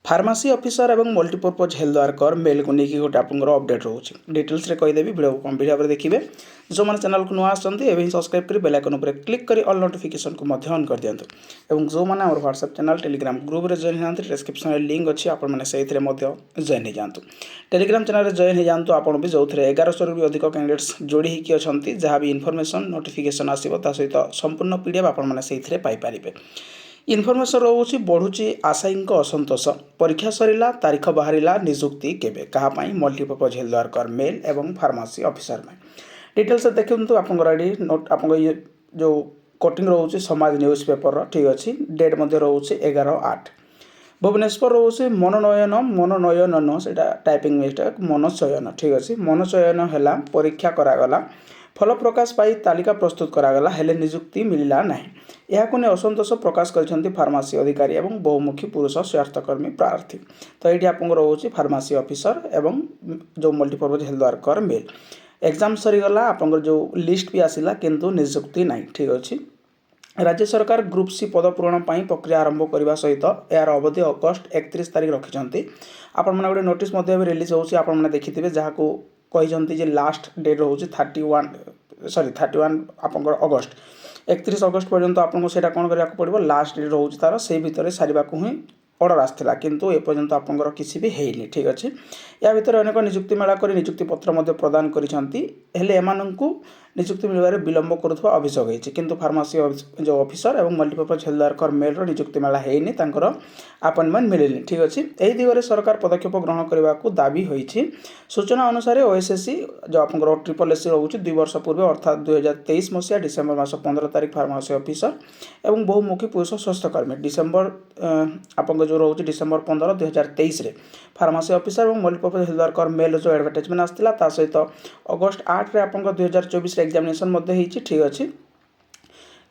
Pharmacy officer एवं multipurpose health worker mail को लेकिन गोटे आप अपडेट रोचे डिटेल्स रे कहीदेवी वीडियो कंप्लीट भाव में देखिए। जो मैंने चैनल को नुआ आसते सब्सक्राइब कर बेल आइकन पर क्लिक कर ऑल नोटिफिकेशन को ऑन कर दिंतु। और जो मैंने आम व्हाट्सएप चैनल टेलीग्राम ग्रुप रे जॉइन होती डिस्क्रिप्शन में लिंक अच्छी आपने जॉइन हो जातु। टेलीग्राम चैनल जॉइन हो जातु आप भी जो 1100 भी अधिक कैंडिडेट्स जोड़ी होकर अच्छा जहाँ भी इनफॉरमेशन नोटिफिकेशन आसो सहित संपूर्ण पीडीएफ आपने पाइपर। इनफॉरमेशन रोचे बढ़ुची आशायी असंतोष परीक्षा सरला तारीख बाहर निजुक्ति केबे कहापाई मल्टीपर्पज हेल्थ वर्कर मेल एवं फार्मासी ऑफिसर में डिटेल्स देखते आप नोट आप जो कटिंग रोचे समाज न्यूज पेपर ठीक अच्छे डेट रोचे 11/8 भुवनेश्वर रोचे मनोनयन से टाइपिंग मिस्टेक मनोचयन ठीक अच्छे मनोचयन है परीक्षा करागला फल प्रकाश पाई तालिका प्रस्तुत करागला हेले निजुक्ति मिलला नहीं। यह असंतोष प्रकाश कर फार्मासी अधिकारी और बहुमुखी पुरुष स्वास्थ्यकर्मी प्रार्थी। तो ये आप रोचे फार्मासी ऑफिसर एवं जो multipurpose health worker male exam सरीगला आप जो लिस्ट भी आसला किंतु निजुक्ति नहीं ठीक अच्छे। राज्य सरकार ग्रुप सी पद पूरण प्रक्रिया आरंभ करने सहित यार अवधि अगस्ट 31 तारीख रखिंट। आपण मैंने गोटे नोटिस रिलीज होची आपने देखिथे जहाँ कहते लास्ट डेट रोचे 31 आप अगस्ट 31 अगस्ट पर्यंत आपको सेटा कौन करा पड़ो लास्ट डेट रोचे तार से भितर सारे ही ऑर्डर आसाला किंतु एपर्यंत आपंकर किसी भी हैनी ठीक अच्छे। या भितर अनेक निजुक्ति मेला कर निजुक्ति पत्र प्रदान करिसेंती निजुक्ति मिलबार विलंब करुवा अभियोग होती किंतु फार्मासी जो ऑफिसर और मल्टीपर्पज हेल्थ वर्कर मेल निजुक्ति मेला हैनी अपॉइंटमेंट मिलनी ठीक अच्छे। यही दिगरे सरकार पदक्षेप ग्रहण करने को दाबी होती। सूचना अनुसार ओएसएससी जो आप SSC रोचे 2 वर्ष पूर्व अर्थात 2023 मसीहा डिसेम्बर मास 15 तारीख फार्मासी ऑफिसर और बहुमुखी पुरुष स्वास्थ्यकर्मी डिसेम्बर आप जो रोचे डिसेम्बर 15 2023 फार्मासी ऑफिसर और मल्टीपर्पज हेल्थ वर्कर मेल जो एडवर्टाइजमेंट आसाला सहित अगस्ट 8 आप 2024 एग्जामिनेशन ठीक अच्छे।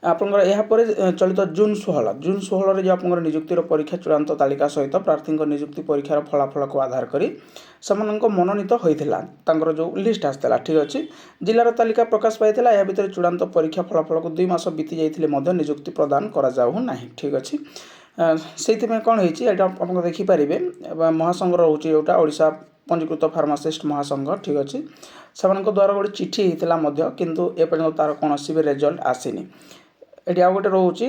आपंकर यापर चलित जून 16 जो आप निजुक्तिर परीक्षा चूड़ांत तालिका सहित प्रार्थी निजुक्ति परीक्षार फलाफल को आधार कर मनोनीत होता जो लिस्ट आसाला ठीक अच्छे। जिलार तालिका प्रकाश पाई या भितर चूड़ांत परीक्षा फलाफल को 2 मास बीती जाते निजुक्ति प्रदान करा ठीक अच्छे। से कौन होता देखिपारे महासंघ रोचे जोटा ओडिशा पंजीकृत फार्मासिस्ट महासंघ ठीक अच्छे से द्वारा गोटे चिठी होता किंतु एपर्यंत तार कौन भी रिजल्ट आसीनी। ये आ गए रोचे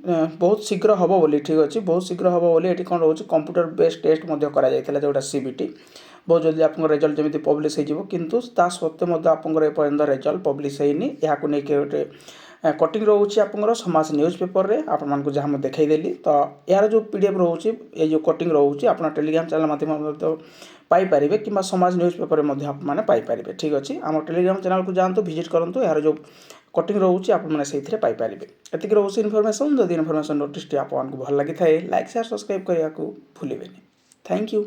बहुत शीघ्र हम बोली ठीक अच्छे बहुत शीघ्र हम बोली ये कौन रोचे कंप्यूटर बेस्ड टेस्ट जोटा सीबीटी बहुत जल्दी आप रिजल्ट जमी पब्लिश हो किंतु ता सत्वे आपंकर रिजल्ट पब्लिश होनी। यहाँ गोटे कटिंग रोचे आप समाज न्यूज पेपर रे आपको जहाँ देखईदेली तो यार जो पीडीएफ रोचे ये जो कटिंग रोचे आप टेलीग्राम चैनल माध्यम पाइपर कि समाज न्यूज पेपर में आपने पाइपर ठीक अच्छे। आम टेलीग्राम चैनल को जातु विजिट करूँ यार जो कटिंग रोचे आपने पाइपर एतिक रोचे इनफॉरमेशन जब इनफॉरमेशन नोटिस आपको भल लगी था लाइक शेयर सब्सक्राइब करने को भूलें। Thank you.